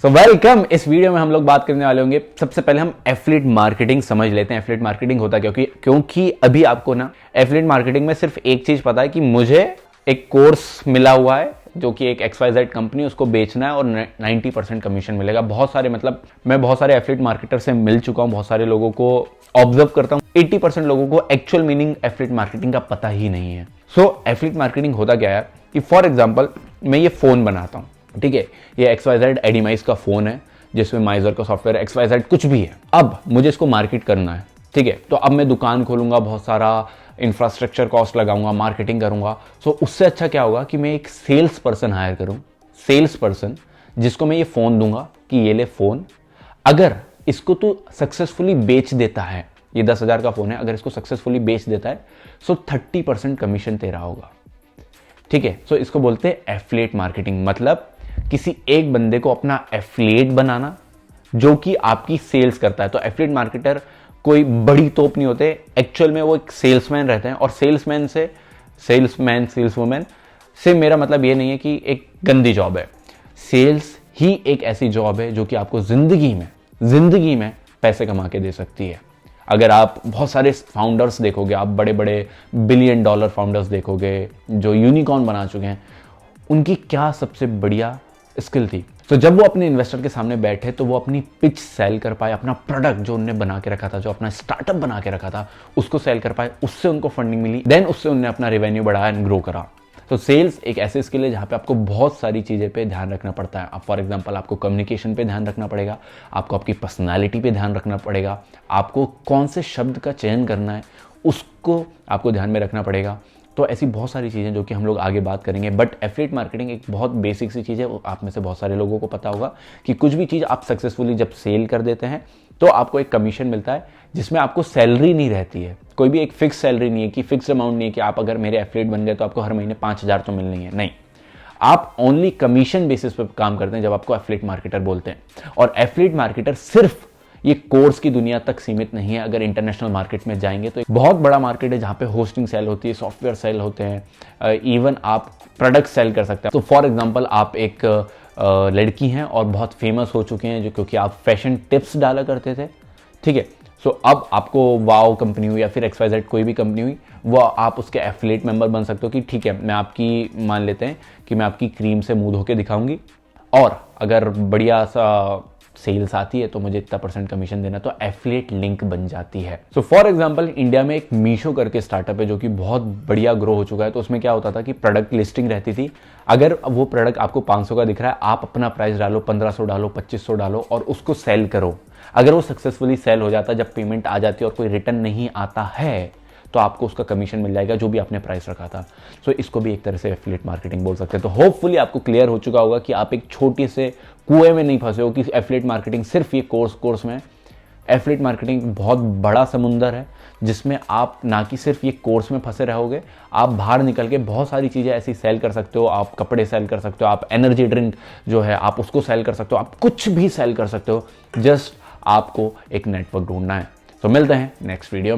So welcome. इस video में हम लोग बात करने वाले होंगे, सबसे पहले हम एफिलिएट मार्केटिंग समझ लेते हैं। एफिलिएट मार्केटिंग होता क्योंकि अभी आपको ना एफिलिएट मार्केटिंग में सिर्फ एक चीज पता है कि मुझे एक कोर्स मिला हुआ है जो कि एक XYZ कंपनी, उसको बेचना है और 90% कमीशन मिलेगा। बहुत सारे मैं बहुत सारे एफिलिएट मार्केटर से मिल चुका हूं, बहुत सारे लोगों को ऑब्जर्व करता हूं। 80% लोगों को एक्चुअल मीनिंग एफिलिएट मार्केटिंग का पता ही नहीं है। सो एफिलिएट मार्केटिंग होता क्या है कि फॉर एग्जाम्पल मैं ये फोन बनाता हूं, ठीक है, ये XYZ एडिमाइज का फोन है जिसमें माइजर का सॉफ्टवेयर XYZ कुछ भी है। अब मुझे इसको मार्केट करना है, ठीक है, तो अब मैं दुकान खोलूंगा, बहुत सारा इंफ्रास्ट्रक्चर कॉस्ट लगाऊंगा, मार्केटिंग करूंगा। सो उससे अच्छा क्या होगा कि मैं एक सेल्स पर्सन हायर करूं, सेल्स पर्सन जिसको मैं ये फोन दूंगा कि ये ले फोन, अगर इसको तू सक्सेसफुली बेच देता है, ये 10,000 का फोन है, अगर इसको सक्सेसफुली बेच देता है सो 30% कमीशन तेरा होगा, ठीक है। सो इसको बोलते हैं एफिलिएट मार्केटिंग। मतलब किसी एक बंदे को अपना एफिलिएट बनाना जो कि आपकी सेल्स करता है। तो एफिलिएट मार्केटर कोई बड़ी तोप नहीं होते, एक्चुअल में वो एक सेल्समैन रहते हैं। और सेल्समैन सेल्सवुमेन से मेरा मतलब ये नहीं है कि एक गंदी जॉब है। सेल्स ही एक ऐसी जॉब है जो कि आपको जिंदगी में पैसे कमा के दे सकती है। अगर आप बहुत सारे फाउंडर्स देखोगे, आप बड़े बड़े $1 बिलियन फाउंडर्स देखोगे जो यूनिकॉर्न बना चुके हैं, उनकी क्या सबसे बढ़िया स्किल थी। तो जब वो अपने इन्वेस्टर के सामने बैठे तो वो अपनी पिच सेल कर पाए, अपना प्रोडक्ट जो उन्होंने बना के रखा था, जो अपना स्टार्टअप बना के रखा था, उसको सेल कर पाए, उससे उनको फंडिंग मिली, देन उससे उन्होंने अपना रेवेन्यू बढ़ाया एंड ग्रो करा। तो सेल्स एक ऐसी स्किल है जहां पे आपको बहुत सारी चीजें पे ध्यान रखना पड़ता है। फॉर एग्जांपल आपको कम्युनिकेशन पे ध्यान रखना पड़ेगा, आपको आपकी पर्सनालिटी पे ध्यान रखना पड़ेगा, आपको कौन से शब्द का चयन करना है उसको आपको ध्यान में रखना पड़ेगा। तो ऐसी बहुत सारी चीज़ें जो कि हम लोग आगे बात करेंगे। बट एफिलिएट मार्केटिंग एक बहुत बेसिक सी चीज़ है, आप में से बहुत सारे लोगों को पता होगा कि कुछ भी चीज़ आप सक्सेसफुली जब सेल कर देते हैं तो आपको एक कमीशन मिलता है जिसमें आपको सैलरी नहीं रहती है। कोई भी एक फिक्स सैलरी नहीं है कि फिक्स अमाउंट नहीं है कि आप अगर मेरे एफिलिएट बन गए तो आपको हर महीने 5,000 तो मिलनी है, नहीं। आप ओनली कमीशन बेसिस पे काम करते हैं जब आपको एफिलिएट मार्केटर बोलते हैं। और एफिलिएट मार्केटर सिर्फ ये कोर्स की दुनिया तक सीमित नहीं है। अगर इंटरनेशनल मार्केट में जाएंगे तो एक बहुत बड़ा मार्केट है जहाँ पे होस्टिंग सेल होती है, सॉफ्टवेयर सेल होते हैं, इवन आप प्रोडक्ट सेल कर सकते हैं। तो फॉर एग्जांपल आप एक लड़की हैं और बहुत फेमस हो चुके हैं जो क्योंकि आप फैशन टिप्स डाला करते थे, ठीक है। सो अब आपको वाओ कंपनी हुई या फिर XYZ कोई भी कंपनी हुई, वो आप उसके एफिलिएट मेंबर बन सकते हो कि ठीक है, मैं आपकी मान लेते हैं कि मैं आपकी क्रीम से मुंह धो के दिखाऊंगी और अगर बढ़िया सा सेल्स आती है तो मुझे इतना % कमीशन देना, तो एफिलिएट लिंक बन जाती है। सो फॉर एग्जांपल इंडिया में एक मीशो करके स्टार्टअप है जो कि बहुत बढ़िया ग्रो हो चुका है। तो उसमें क्या होता था कि प्रोडक्ट लिस्टिंग रहती थी, अगर वो प्रोडक्ट आपको 500 का दिख रहा है, आप अपना प्राइस डालो, 1500 डालो, 2500 डालो और उसको सेल करो। अगर वो सक्सेसफुली सेल हो जाता है, जब पेमेंट आ जाती है और कोई रिटर्न नहीं आता है तो आपको उसका कमीशन मिल जाएगा जो भी आपने प्राइस रखा था। सो इसको भी एक तरह से एफिलिएट मार्केटिंग बोल सकते हैं। तो होपफुली आपको क्लियर हो चुका होगा कि आप एक छोटे से कुएं में नहीं फंसे हो कि एफिलिएट मार्केटिंग सिर्फ ये कोर्स में। एफिलिएट मार्केटिंग बहुत बड़ा समुंदर है जिसमें आप ना कि सिर्फ ये कोर्स में फंसे रहोगे, आप बाहर निकल के बहुत सारी चीज़ें ऐसी सेल कर सकते हो। आप कपड़े सेल कर सकते हो, आप एनर्जी ड्रिंक जो है आप उसको सेल कर सकते हो, आप कुछ भी सेल कर सकते हो। जस्ट आपको एक नेटवर्क ढूंढना है। तो मिलते हैं नेक्स्ट वीडियो में।